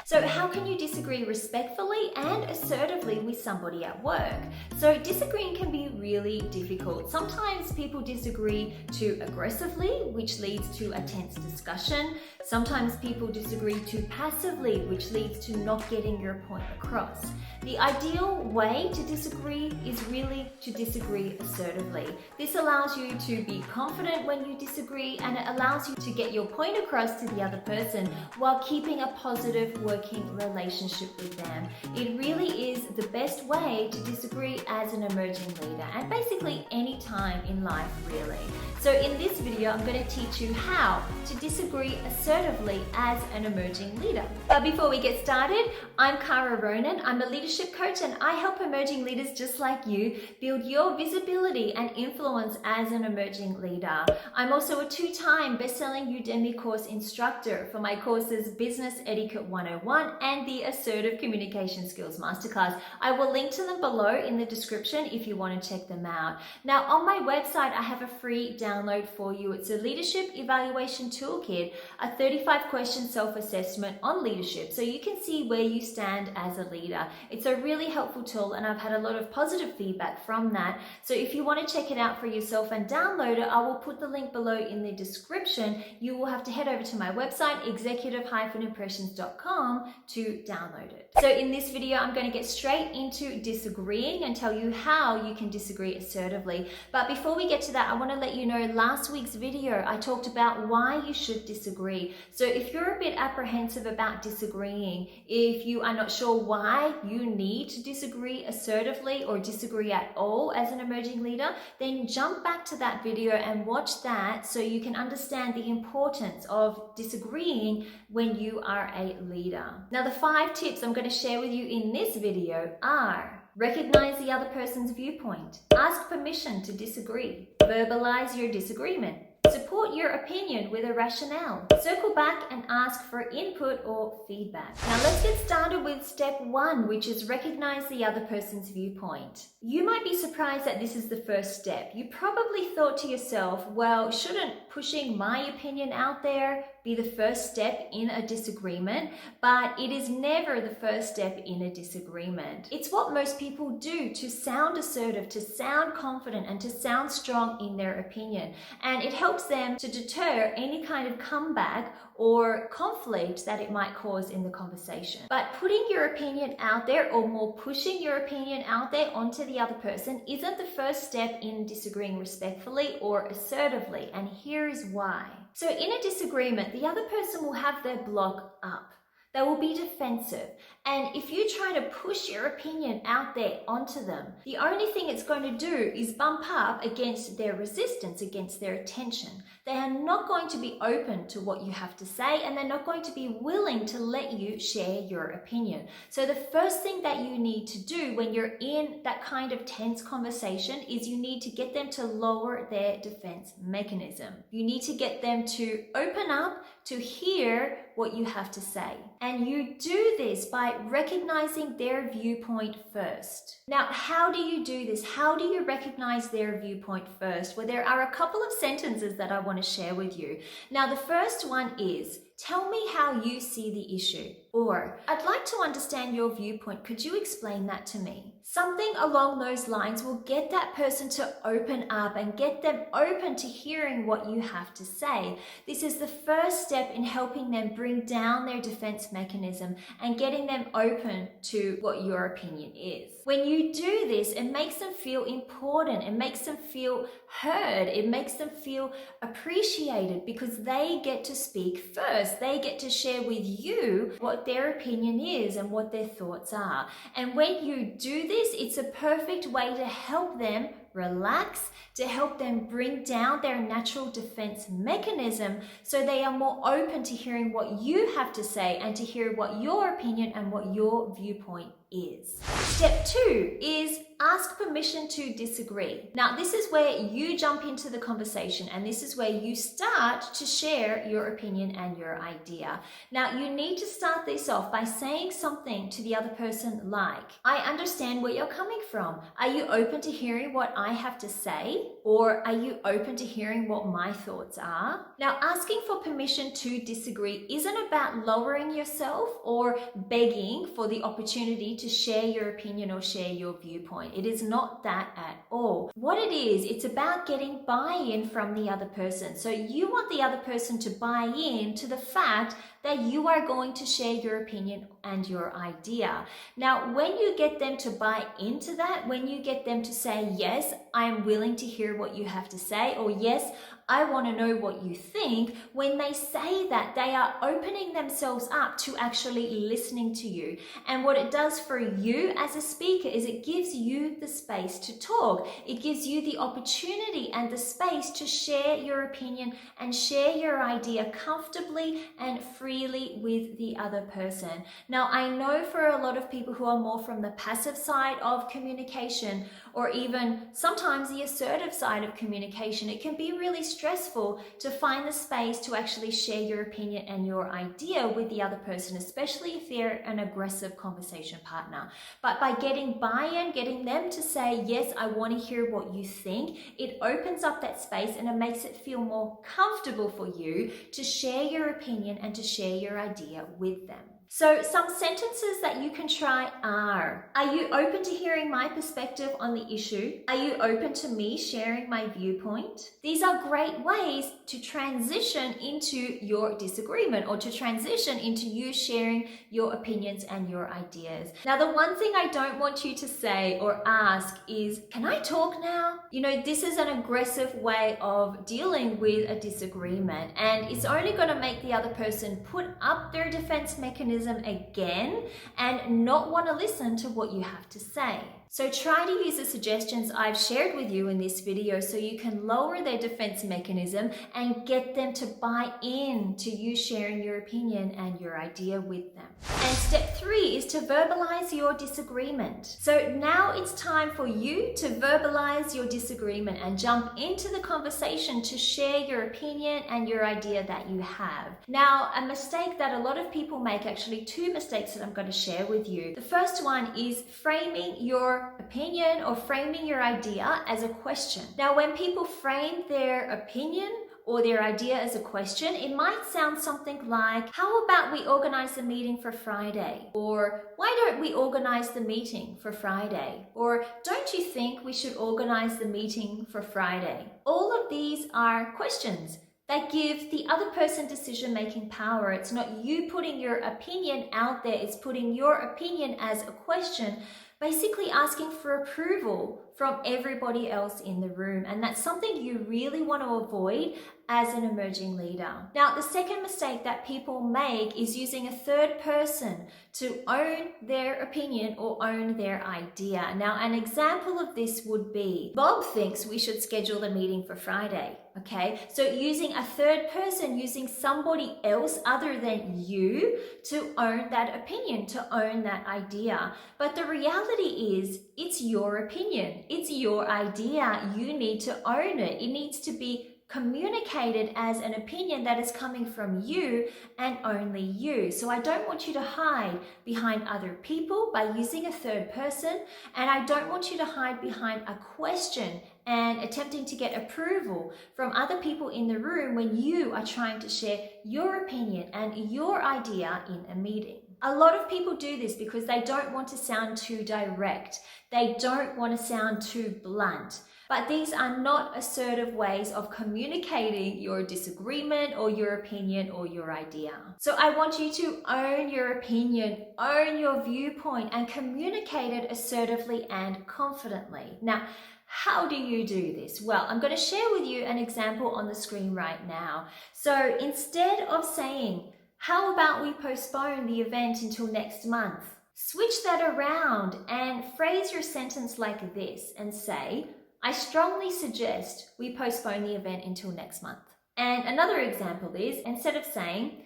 So how can you disagree respectfully and assertively with somebody at work? So disagreeing can be really difficult. Sometimes people disagree too aggressively, which leads to a tense discussion. Sometimes people disagree too passively, which leads to not getting your point across. The ideal way to disagree is really to disagree assertively. This allows you to be confident when you disagree, and it allows you to get your point across to the other person while keeping a positive working relationship with them. It really is the best way to disagree as an emerging leader, and basically any time in life really. So in this video, I'm going to teach you how to disagree assertively as an emerging leader. But before we get started, I'm Cara Ronan. I'm a leadership coach, and I help emerging leaders just like you build your visibility and influence as an emerging leader. I'm also a two-time best-selling Udemy course instructor for my courses Business Etiquette 101 and the Assertive Communication Skills Masterclass. I will link to them below in the description if you want to check them out. Now, on my website, I have a free download for you. It's a leadership evaluation toolkit, a 35-question self-assessment on leadership, so you can see where you stand as a leader. It's a really helpful tool, and I've had a lot of positive feedback from that. So if you want to check it out for yourself and download it, I will put the link below in the description. You will have to head over to my website, executive-impressions.com, to download it. So in this video, I'm going to get straight into disagreeing and tell you how you can disagree assertively. But before we get to that, I want to let you know last week's video, I talked about why you should disagree. So if you're a bit apprehensive about disagreeing, if you are not sure why you need to disagree assertively or disagree at all as an emerging leader, then jump back to that video and watch that so you can understand the importance of disagreeing when you are a leader. Now, the 5 tips I'm going to share with you in this video are: recognize the other person's viewpoint, ask permission to disagree, verbalize your disagreement, support your opinion with a rationale, circle back and ask for input or feedback. Now let's get started with step 1, which is recognize the other person's viewpoint. You might be surprised that this is the first step. You probably thought to yourself, well, shouldn't pushing my opinion out there be the first step in a disagreement? But it is never the first step in a disagreement. It's what most people do to sound assertive, to sound confident, and to sound strong in their opinion. And it helps them to deter any kind of comeback or conflict that it might cause in the conversation. But putting your opinion out there, or more pushing your opinion out there onto the other person, isn't the first step in disagreeing respectfully or assertively. And here is why. So in a disagreement, the other person will have their block up. They will be defensive. And if you try to push your opinion out there onto them, the only thing it's going to do is bump up against their resistance, against their attention. They are not going to be open to what you have to say, and they're not going to be willing to let you share your opinion. So the first thing that you need to do when you're in that kind of tense conversation is you need to get them to lower their defense mechanism. You need to get them to open up to hear what you have to say. And you do this by recognizing their viewpoint first. Now, how do you do this? How do you recognize their viewpoint first? Well, there are a couple of sentences that I want to share with you. Now, the first one is, tell me how you see the issue. Or, I'd like to understand your viewpoint. Could you explain that to me? Something along those lines will get that person to open up and get them open to hearing what you have to say. This is the first step in helping them bring down their defense mechanism and getting them open to what your opinion is. When you do this, it makes them feel important. It makes them feel heard. It makes them feel appreciated because they get to speak first. They get to share with you what their opinion is and what their thoughts are. And when you do this, it's a perfect way to help them relax, to help them bring down their natural defense mechanism so they are more open to hearing what you have to say and to hear what your opinion and what your viewpoint is. Step 2 is ask permission to disagree. Now, this is where you jump into the conversation, and this is where you start to share your opinion and your idea. Now, you need to start this off by saying something to the other person like, I understand where you're coming from. Are you open to hearing what I have to say? Or are you open to hearing what my thoughts are? Now, asking for permission to disagree isn't about lowering yourself or begging for the opportunity to share your opinion or share your viewpoint. It is not that at all. What it is, it's about getting buy-in from the other person. So you want the other person to buy in to the fact that you are going to share your opinion and your idea. Now, when you get them to buy into that, when you get them to say, yes, I'm willing to hear what you have to say, or yes, I want to know what you think, when they say that, they are opening themselves up to actually listening to you. And what it does for you as a speaker is it gives you the space to talk. It gives you the opportunity and the space to share your opinion and share your idea comfortably and freely with the other person. Now, I know for a lot of people who are more from the passive side of communication, or even sometimes the assertive side of communication, it can be really stressful to find the space to actually share your opinion and your idea with the other person, especially if they're an aggressive conversation partner. But by getting buy-in, getting them to say, yes, I want to hear what you think, it opens up that space and it makes it feel more comfortable for you to share your opinion and to share your idea with them. So some sentences that you can try are you open to hearing my perspective on the issue? Are you open to me sharing my viewpoint? These are great ways to transition into your disagreement, or to transition into you sharing your opinions and your ideas. Now, the one thing I don't want you to say or ask is, can I talk now? You know, this is an aggressive way of dealing with a disagreement, and it's only going to make the other person put up their defense mechanism again and not want to listen to what you have to say. So try to use the suggestions I've shared with you in this video so you can lower their defense mechanism and get them to buy in to you sharing your opinion and your idea with them. And step 3 is to verbalize your disagreement. So now it's time for you to verbalize your disagreement and jump into the conversation to share your opinion and your idea that you have. Now, a mistake that a lot of people make, actually 2 mistakes that I'm going to share with you. The first one is framing your opinion or framing your idea as a question. Now, when people frame their opinion or their idea as a question, it might sound something like, how about we organize the meeting for Friday? Or why don't we organize the meeting for Friday? Or don't you think we should organize the meeting for Friday? All of these are questions that give the other person decision-making power. It's not you putting your opinion out there, it's putting your opinion as a question, basically asking for approval from everybody else in the room. And that's something you really want to avoid as an emerging leader. Now, the second mistake that people make is using a third person to own their opinion or own their idea. Now, an example of this would be, Bob thinks we should schedule the meeting for Friday. Okay, so using a third person, using somebody else other than you to own that opinion, to own that idea. But the reality is, it's your opinion, it's your idea. You need to own it. It needs to be communicated as an opinion that is coming from you and only you. So I don't want you to hide behind other people by using a third person, and I don't want you to hide behind a question and attempting to get approval from other people in the room when you are trying to share your opinion and your idea in a meeting. A lot of people do this because they don't want to sound too direct. They don't want to sound too blunt. But these are not assertive ways of communicating your disagreement or your opinion or your idea. So I want you to own your opinion, own your viewpoint, and communicate it assertively and confidently. Now, how do you do this? Well, I'm going to share with you an example on the screen right now. So instead of saying, how about we postpone the event until next month? Switch that around and phrase your sentence like this and say, I strongly suggest we postpone the event until next month. And another example is, instead of saying,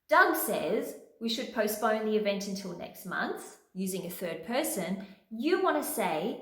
Doug says we should postpone the event until next month, using a third person, you want to say,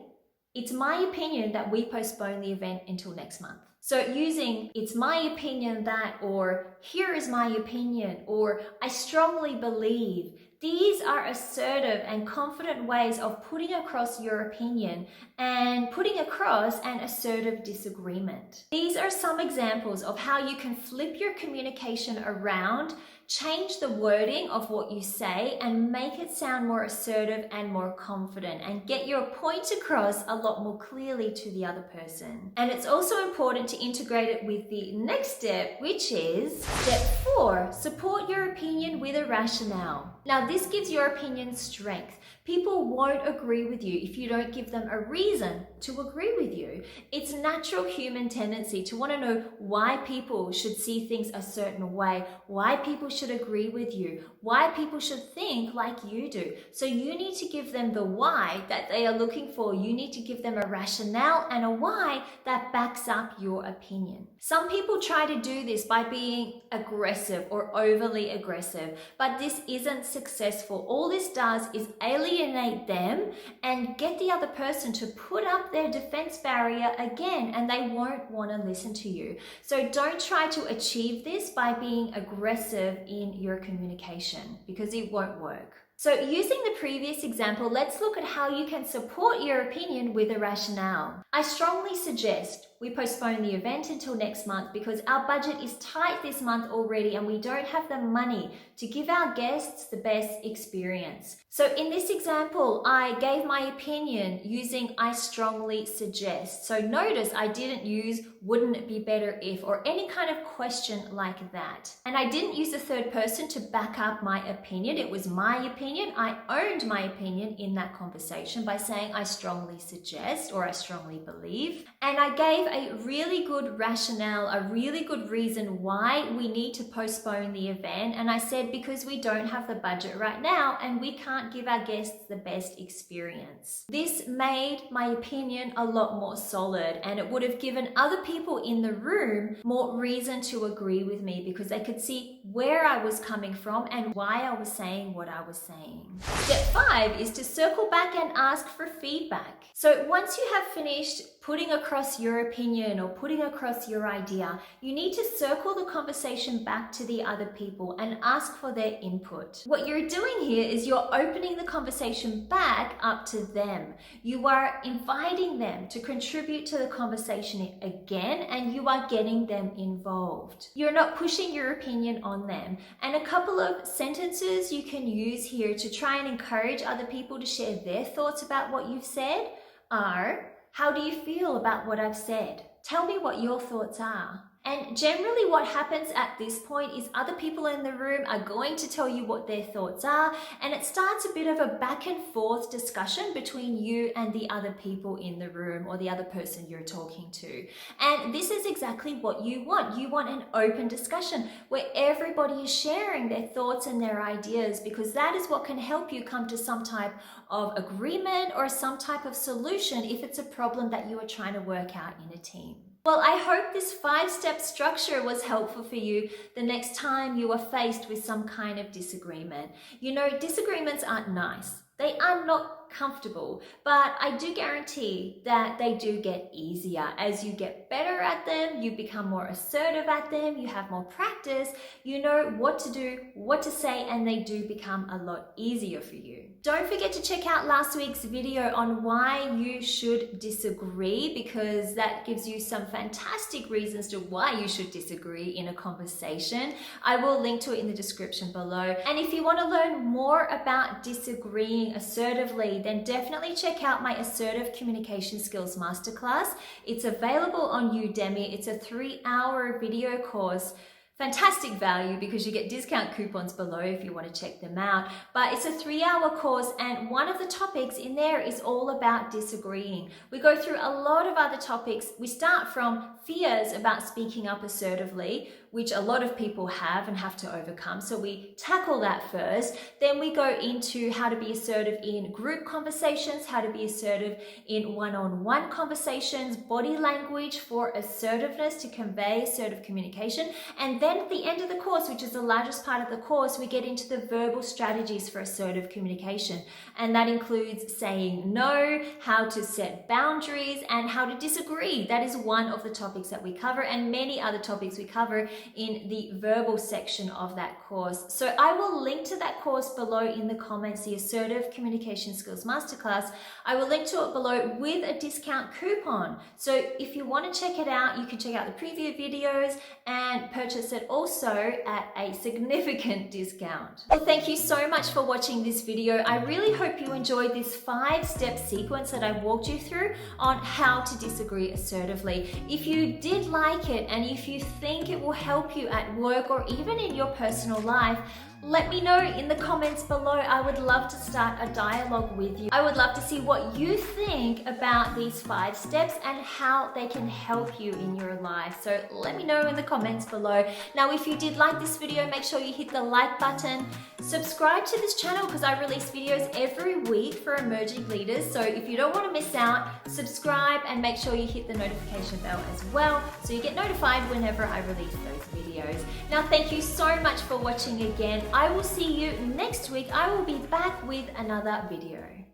it's my opinion that we postpone the event until next month. So using it's my opinion that, or here is my opinion, or I strongly believe These are assertive and confident ways of putting across your opinion and putting across an assertive disagreement. These are some examples of how you can flip your communication around, change the wording of what you say, and make it sound more assertive and more confident, and get your point across a lot more clearly to the other person. And it's also important to integrate it with the next step, which is step 4, support your opinion with a rationale. Now, this gives your opinion strength. People won't agree with you if you don't give them a reason to agree with you. It's natural human tendency to want to know why people should see things a certain way, why people should agree with you, why people should think like you do. So you need to give them the why that they are looking for. You need to give them a rationale and a why that backs up your opinion. Some people try to do this by being aggressive or overly aggressive, but this isn't successful. All this does is alienate them and get the other person to put up their defense barrier again, and they won't want to listen to you. So don't try to achieve this by being aggressive in your communication, because it won't work. So using the previous example, let's look at how you can support your opinion with a rationale. I strongly suggest we postpone the event until next month because our budget is tight this month already and we don't have the money to give our guests the best experience. So in this example, I gave my opinion using I strongly suggest. So notice I didn't use wouldn't it be better if or any kind of question like that. And I didn't use the third person to back up my opinion. It was my opinion. I owned my opinion in that conversation by saying I strongly suggest or I strongly believe. And I gave a really good rationale, a really good reason why we need to postpone the event. And I said, because we don't have the budget right now and we can't give our guests the best experience. This made my opinion a lot more solid, and it would have given other people in the room more reason to agree with me because they could see where I was coming from and why I was saying what I was saying. Step 5 is to circle back and ask for feedback. So once you have finished putting across your opinion or putting across your idea, you need to circle the conversation back to the other people and ask for their input. What you're doing here is you're opening the conversation back up to them. You are inviting them to contribute to the conversation again, and you are getting them involved. You're not pushing your opinion on them. And a couple of sentences you can use here to try and encourage other people to share their thoughts about what you've said are, how do you feel about what I've said? Tell me what your thoughts are. And generally what happens at this point is other people in the room are going to tell you what their thoughts are, and it starts a bit of a back and forth discussion between you and the other people in the room or the other person you're talking to. And this is exactly what you want. You want an open discussion where everybody is sharing their thoughts and their ideas, because that is what can help you come to some type of agreement or some type of solution if it's a problem that you are trying to work out in a team. Well, I hope this 5-step structure was helpful for you the next time you are faced with some kind of disagreement. You know, disagreements aren't nice. They are not comfortable, but I do guarantee that they do get easier. As you get better at them, you become more assertive at them, you have more practice, you know what to do, what to say, and they do become a lot easier for you. Don't forget to check out last week's video on why you should disagree, because that gives you some fantastic reasons to why you should disagree in a conversation. I will link to it in the description below. And if you want to learn more about disagreeing assertively, then definitely check out my Assertive Communication Skills Masterclass. It's available on Udemy. It's a 3-hour video course. Fantastic value because you get discount coupons below if you want to check them out. But it's a 3-hour course, and one of the topics in there is all about disagreeing. We go through a lot of other topics. We start from fears about speaking up assertively, which a lot of people have and have to overcome. So we tackle that first. Then we go into how to be assertive in group conversations, how to be assertive in one-on-one conversations, body language for assertiveness to convey assertive communication. And then at the end of the course, which is the largest part of the course, we get into the verbal strategies for assertive communication. And that includes saying no, how to set boundaries, and how to disagree. That is one of the topics that we cover, and many other topics we cover in the verbal section of that course. So I will link to that course below in the comments, the Assertive Communication Skills Masterclass. I will link to it below with a discount coupon. So if you want to check it out, you can check out the preview videos and purchase it also at a significant discount. Well, thank you so much for watching this video. I really hope you enjoyed this 5-step sequence that I walked you through on how to disagree assertively. If you did like it and if you think it will help you at work or even in your personal life, let me know in the comments below. I would love to start a dialogue with you. I would love to see what you think about these 5 steps and how they can help you in your life. So let me know in the comments below. Now, if you did like this video, make sure you hit the like button. Subscribe to this channel because I release videos every week for emerging leaders. So if you don't want to miss out, subscribe and make sure you hit the notification bell as well so you get notified whenever I release those videos. Now, thank you so much for watching again. I will see you next week. I will be back with another video.